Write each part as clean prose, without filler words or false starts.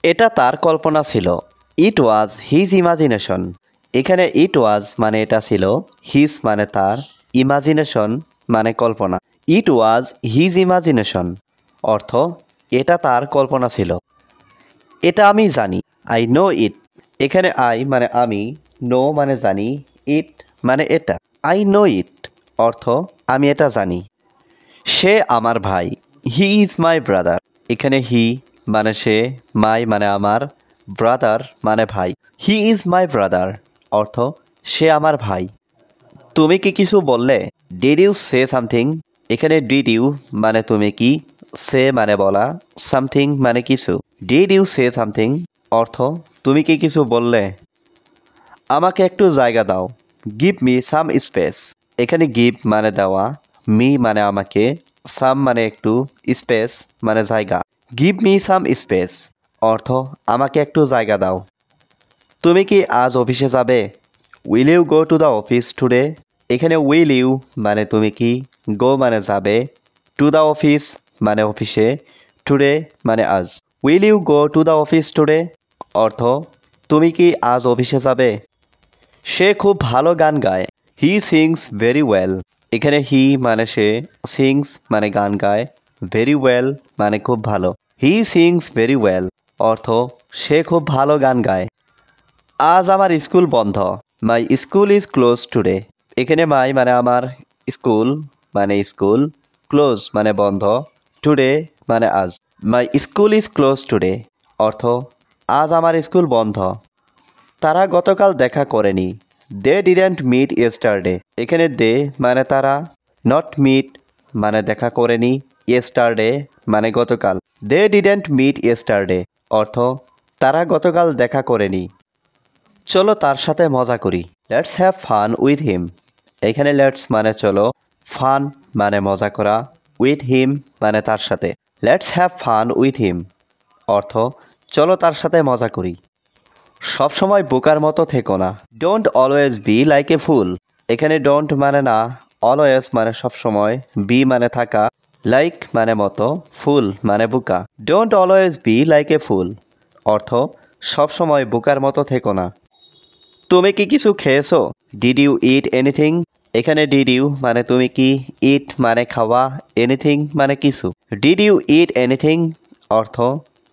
এটা তার কল্পনা ছিল। ইট ওয়াজ হিজ ইমাজিনেশন। এখানে ইট ওয়াজ মানে এটা ছিল, হিজ মানে তার, ইমাজিনেশন মানে কল্পনা। ইট ওয়াজ হিজ ইমাজিনেশন অর্থ এটা তার কল্পনা ছিল। এটা আমি জানি, আই নো ইট। এখানে আই মানে আমি, নো মানে জানি, ইট মানে এটা। আই নো ইট অর্থ আমি এটা জানি। সে আমার ভাই, হি ইজ মাই ব্রাদার। এখানে হি মানে সে, মাই মানে আমার, ব্রাদার মানে ভাই। হি ইজ মাই ব্রাদার অর্থ সে আমার ভাই। তুমি কি কিছু বললে? Did you say something. এখানে ডিড ইউ মানে তুমি কি, সে মানে বলা, সামথিং মানে কিছু। ডিড ইউ সে সামথিং অর্থ তুমি কি কিছু বললে? আমাকে একটু জায়গা দাও, গিভ মি সাম স্পেস। এখানে গিভ মানে দেওয়া, মি মানে আমাকে, সাম মানে একটু, স্পেস মানে জায়গা। গিভ মি সাম স্পেস অর্থ আমাকে একটু জায়গা দাও। তুমি কি আজ অফিসে যাবে? Will you go to the office today. এখানে উইল ইউ মানে তুমি কি, গো মানে যাবে, টু দ্য অফিস মানে অফিসে, টুডে মানে আজ। Will you go to the office today অর্থ তুমি কি আজ অফিসে যাবে? সে খুব ভালো গান গায়, হি সিংস ভেরি ওয়েল। এখানে হি মানে সে, সিংস মানে গান গায়, ভেরি ওয়েল মানে খুব ভালো। হি সিংস ভেরি ওয়েল অর্থ সে খুব ভালো গান গায়। আজ আমার স্কুল বন্ধ, my school is close today. এখানে মাই মানে আমার, স্কুল মানে স্কুল, ক্লোজ মানে বন্ধ, টুডে মানে আজ। My school is close today অর্থ আজ আমার স্কুল বন্ধ। তারা গতকাল দেখা করেনি, দে ডিডেন্ট মিট ইয়েস্টারডে। এখানে দে মানে তারা, নট মিট মানে দেখা করেনি, ইয়েস্টারডে মানে গতকাল। দে ডিডেন্ট মিট ইয়েস্টারডে অর্থ তারা গতকাল দেখা করেনি। চলো তার সাথে মজা করি, let's have fun with him. এখানে লেটস মানে চলো, ফান মানে মজা করা, উইথ হিম মানে তার সাথে। Let's have fun with him অর্থ চলো তার সাথে মজা করি। সবসময় বোকার মতো থেকো না, don't always be like a fool. এখানে ডোন্ট মানে না, অলওয়েজ মানে সবসময়, বি মানে থাকা, লাইক মানে মতো, ফুল মানে বোকা। Don't always be like a fool অর্থ সবসময় বোকার মতো থেকো না। তুমি কি কিছু খেয়েছো? Did you eat anything. এখানে ডিড ইউ মানে তুমি কি, ইট মানে খাওয়া, এনিথিং মানে কিছু। ডিড ইউ ইট এনিথিং অর্থ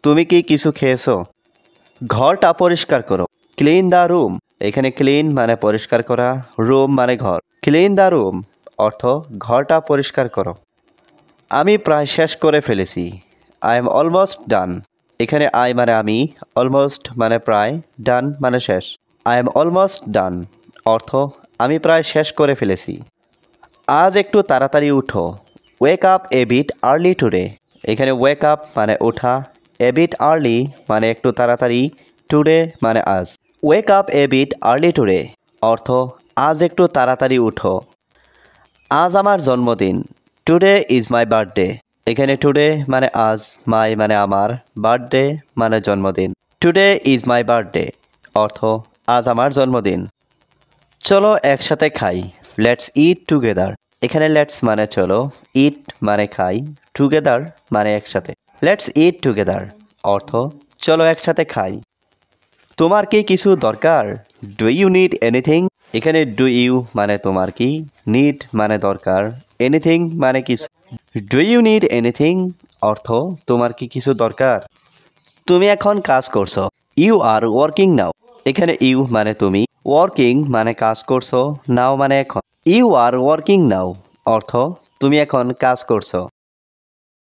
তুমি কি কিছু খেয়েছো? ঘরটা পরিষ্কার করো, ক্লিন দ্য রুম। এখানে ক্লিন মানে পরিষ্কার করা, রুম মানে ঘর। ক্লিন দ্য রুম অর্থ ঘরটা পরিষ্কার করো। আমি প্রায় শেষ করে ফেলেছি, আই এম অলমোস্ট ডান। এখানে আই মানে আমি, অলমোস্ট মানে প্রায়, ডান মানে শেষ। আই এম অলমোস্ট ডান অর্থ আমি প্রায় শেষ করে ফেলেছি। আজ একটু তাড়াতাড়ি উঠো, wake up a bit early today. এখানে ওয়েক আপ মানে ওঠা, এ বিট আর্লি মানে একটু তাড়াতাড়ি, টুডে মানে আজ। Wake up a bit early today অর্থ আজ একটু তাড়াতাড়ি উঠো। আজ আমার জন্মদিন, টুডে ইজ মাই বার্থডে। এখানে টুডে মানে আজ, মাই মানে আমার, বার্থডে মানে জন্মদিন। টুডে ইজ মাই বার্থডে অর্থ আজ আমার জন্মদিন। চলো একসাথে খাই, লেটস ইট টুগেদার। এখানে লেটস মানে চলো, ইট মানে খাই, টুগেদার মানে একসাথে। লেটস ইট টুগেদার অর্থ চলো একসাথে খাই। তোমার কি কিছু দরকার? Do you need anything. এখানে ডু ইউ মানে তোমার কি, নিড মানে দরকার, এনিথিং মানে কিছু। ডু ইউ নিড এনিথিং অর্থ তোমার কি কিছু দরকার? তুমি এখন কাজ করছো, ইউ আর ওয়ার্কিং নাও। এখানে ইউ মানে তুমি, ওয়ার্কিং মানে কাজ করছো, নাও মানে এখন। ইউ আর ওয়ার্কিং নাও অর্থ তুমি এখন কাজ করছো।